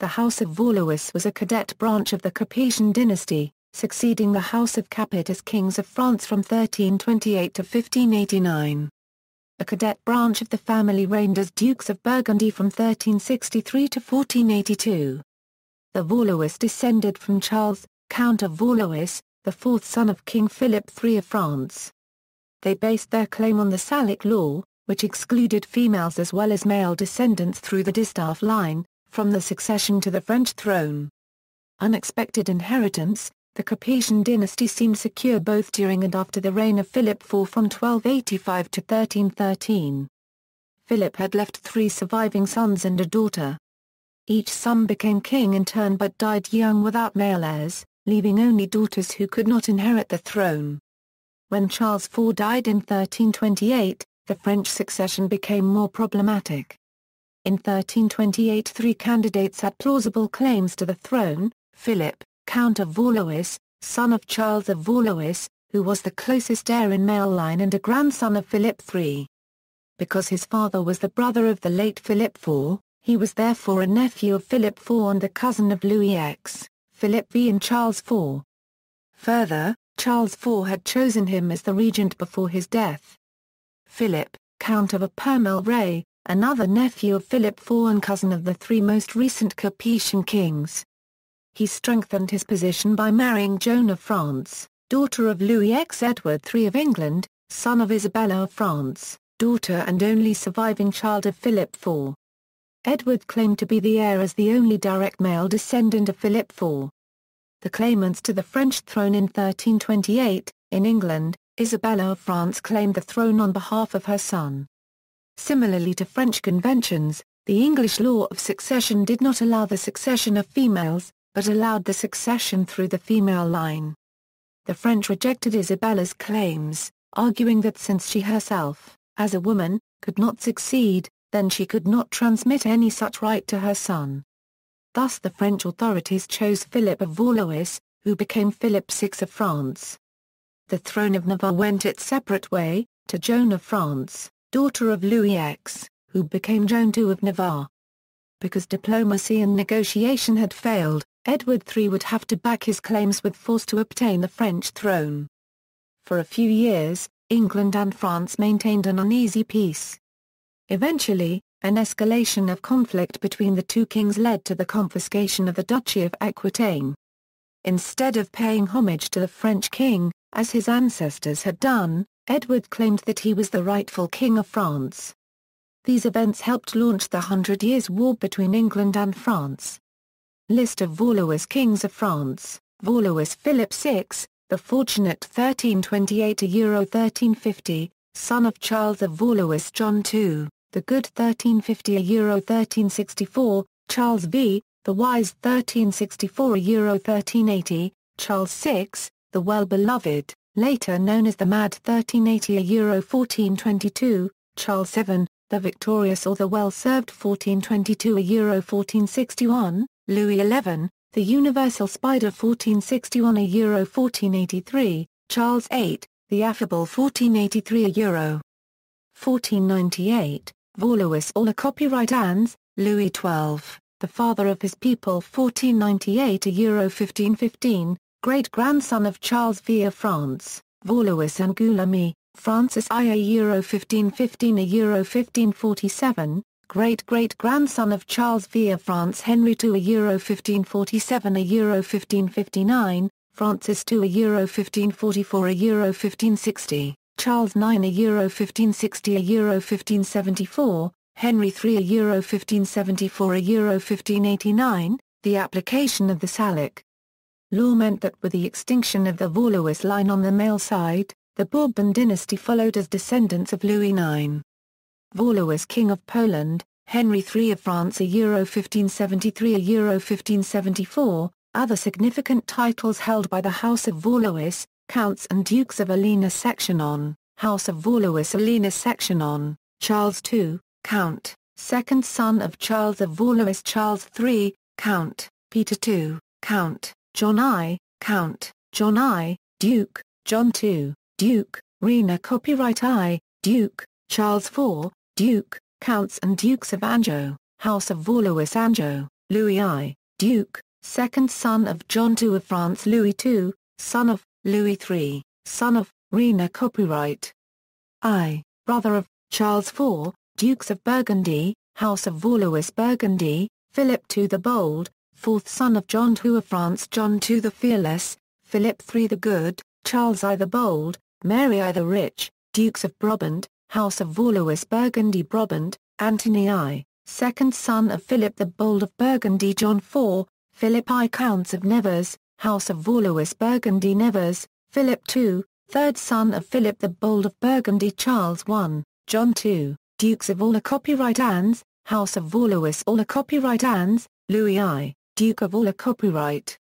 The House of Valois was a cadet branch of the Capetian dynasty, succeeding the House of Capet as kings of France from 1328 to 1589. A cadet branch of the family reigned as dukes of Burgundy from 1363 to 1482. The Valois descended from Charles, Count of Valois, the fourth son of King Philip III of France. They based their claim on the Salic law, which excluded females as well as male descendants through the distaff line, from the succession to the French throne. Unexpected inheritance. The Capetian dynasty seemed secure both during and after the reign of Philip IV from 1285 to 1313. Philip had left 3 surviving sons and a daughter. Each son became king in turn but died young without male heirs, leaving only daughters who could not inherit the throne. When Charles IV died in 1328, the French succession became more problematic. In 1328 3 candidates had plausible claims to the throne: Philip, Count of Valois, son of Charles of Valois, who was the closest heir in male line and a grandson of Philip III. Because his father was the brother of the late Philip IV, he was therefore a nephew of Philip IV and a cousin of Louis X, Philip V and Charles IV. Further, Charles IV had chosen him as the regent before his death. Philip, Count of Ray, another nephew of Philip IV and cousin of the 3 most recent Capetian kings. He strengthened his position by marrying Joan of France, daughter of Louis X. Edward III of England, son of Isabella of France, daughter and only surviving child of Philip IV. Edward claimed to be the heir as the only direct male descendant of Philip IV. The claimants to the French throne in 1328, in England, Isabella of France claimed the throne on behalf of her son. Similarly to French conventions, the English law of succession did not allow the succession of females, but allowed the succession through the female line. The French rejected Isabella's claims, arguing that since she herself, as a woman, could not succeed, then she could not transmit any such right to her son. Thus the French authorities chose Philip of Valois, who became Philip VI of France. The throne of Navarre went its separate way, to Joan of France, daughter of Louis X, who became Joan II of Navarre. Because diplomacy and negotiation had failed, Edward III would have to back his claims with force to obtain the French throne. For a few years, England and France maintained an uneasy peace. Eventually, an escalation of conflict between the 2 kings led to the confiscation of the Duchy of Aquitaine. Instead of paying homage to the French king, as his ancestors had done, Edward claimed that he was the rightful king of France. These events helped launch the 100 Years' War between England and France. List of Valois kings of France: Valois Philip VI, the Fortunate 1328 to Euro 1350, son of Charles of Valois. John II, the Good 1350 to Euro 1364, Charles V, the Wise 1364 to Euro 1380, Charles VI, the Well-Beloved, later known as the Mad 1380 to Euro 1422, Charles VII, the Victorious or the Well-Served 1422 to Euro 1461, Louis XI, the Universal Spider 1461 to Euro 1483, Charles VIII, the Affable 1483 to Euro 1498, Valois all the Copyright Annes, Louis XII, the Father of His People 1498 to Euro 1515, great-grandson of Charles V of France, Valois Angoulême, Francis I a Euro 1515 to Euro 1547, great-great-grandson of Charles V of France Henry II a Euro 1547 a Euro 1559, Francis II a Euro 1544 a Euro 1560, Charles IX a Euro 1560 a Euro 1574, Henry III a Euro 1574 a Euro 1589, the application of the Salic law meant that with the extinction of the Valois line on the male side, the Bourbon dynasty followed as descendants of Louis IX. Valois King of Poland, Henry III of France a Euro 1573 a Euro 1574, other significant titles held by the House of Valois, Counts and Dukes of Alina Section on, House of Valois Alina Section on, Charles II, Count, second son of Charles of Valois Charles III, Count, Peter II, Count, John I, Count, John I, Duke, John II, Duke, Rena Copyright I, Duke, Charles IV, Duke, Counts and Dukes of Anjou, House of Valois Anjou, Louis I, Duke, second son of John II of France. Louis II, son of Louis III, son of Rena. Copyright I, brother of Charles IV, Dukes of Burgundy, House of Valois. Burgundy, Philip II the Bold, fourth son of John II of France. John II the Fearless, Philip III the Good, Charles I the Bold, Mary I the Rich, Dukes of Brabant, House of Valois. Burgundy. Brabant, Anthony I, second son of Philip the Bold of Burgundy. John IV, Philip I Counts of Nevers, House of Valois. Burgundy. Nevers, Philip II, third son of Philip the Bold of Burgundy. Charles I, John II, Dukes of Orleans. Copyright Anne's, House of Valois. Orleans. Copyright Anne's, Louis I, Duke of Orleans. Copyright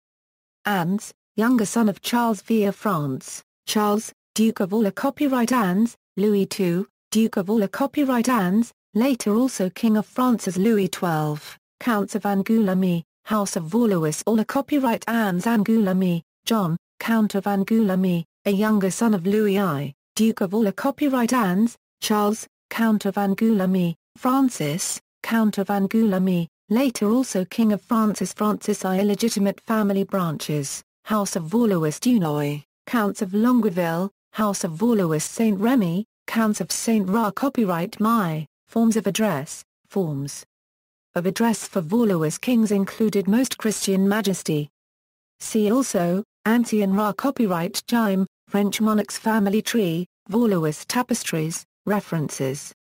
Anne's, younger son of Charles V of France, Charles, Duke of Orleans. Copyright Anne's, Louis II, Duke of Orleans. Copyright Anne's, later also King of France as Louis XII, Counts of Angoulême, House of Valois. Orleans. Copyright Anne's. Angoulême, John, Count of Angoulême, a younger son of Louis I, Duke of Orleans. Copyright Anne's, Charles, Count of Angoulême, Francis, Count of Angoulême, later also King of Francis. Francis I. Illegitimate family branches, House of Valois. Dunois, Counts of Longueville, House of Valois. Saint Remy, Counts of Saint Ra. Copyright My, Forms of Address, Forms of Address for Valois kings included Most Christian Majesty. See also, Ancien Ra. Copyright Jaime, French Monarchs Family Tree, Valois Tapestries, References.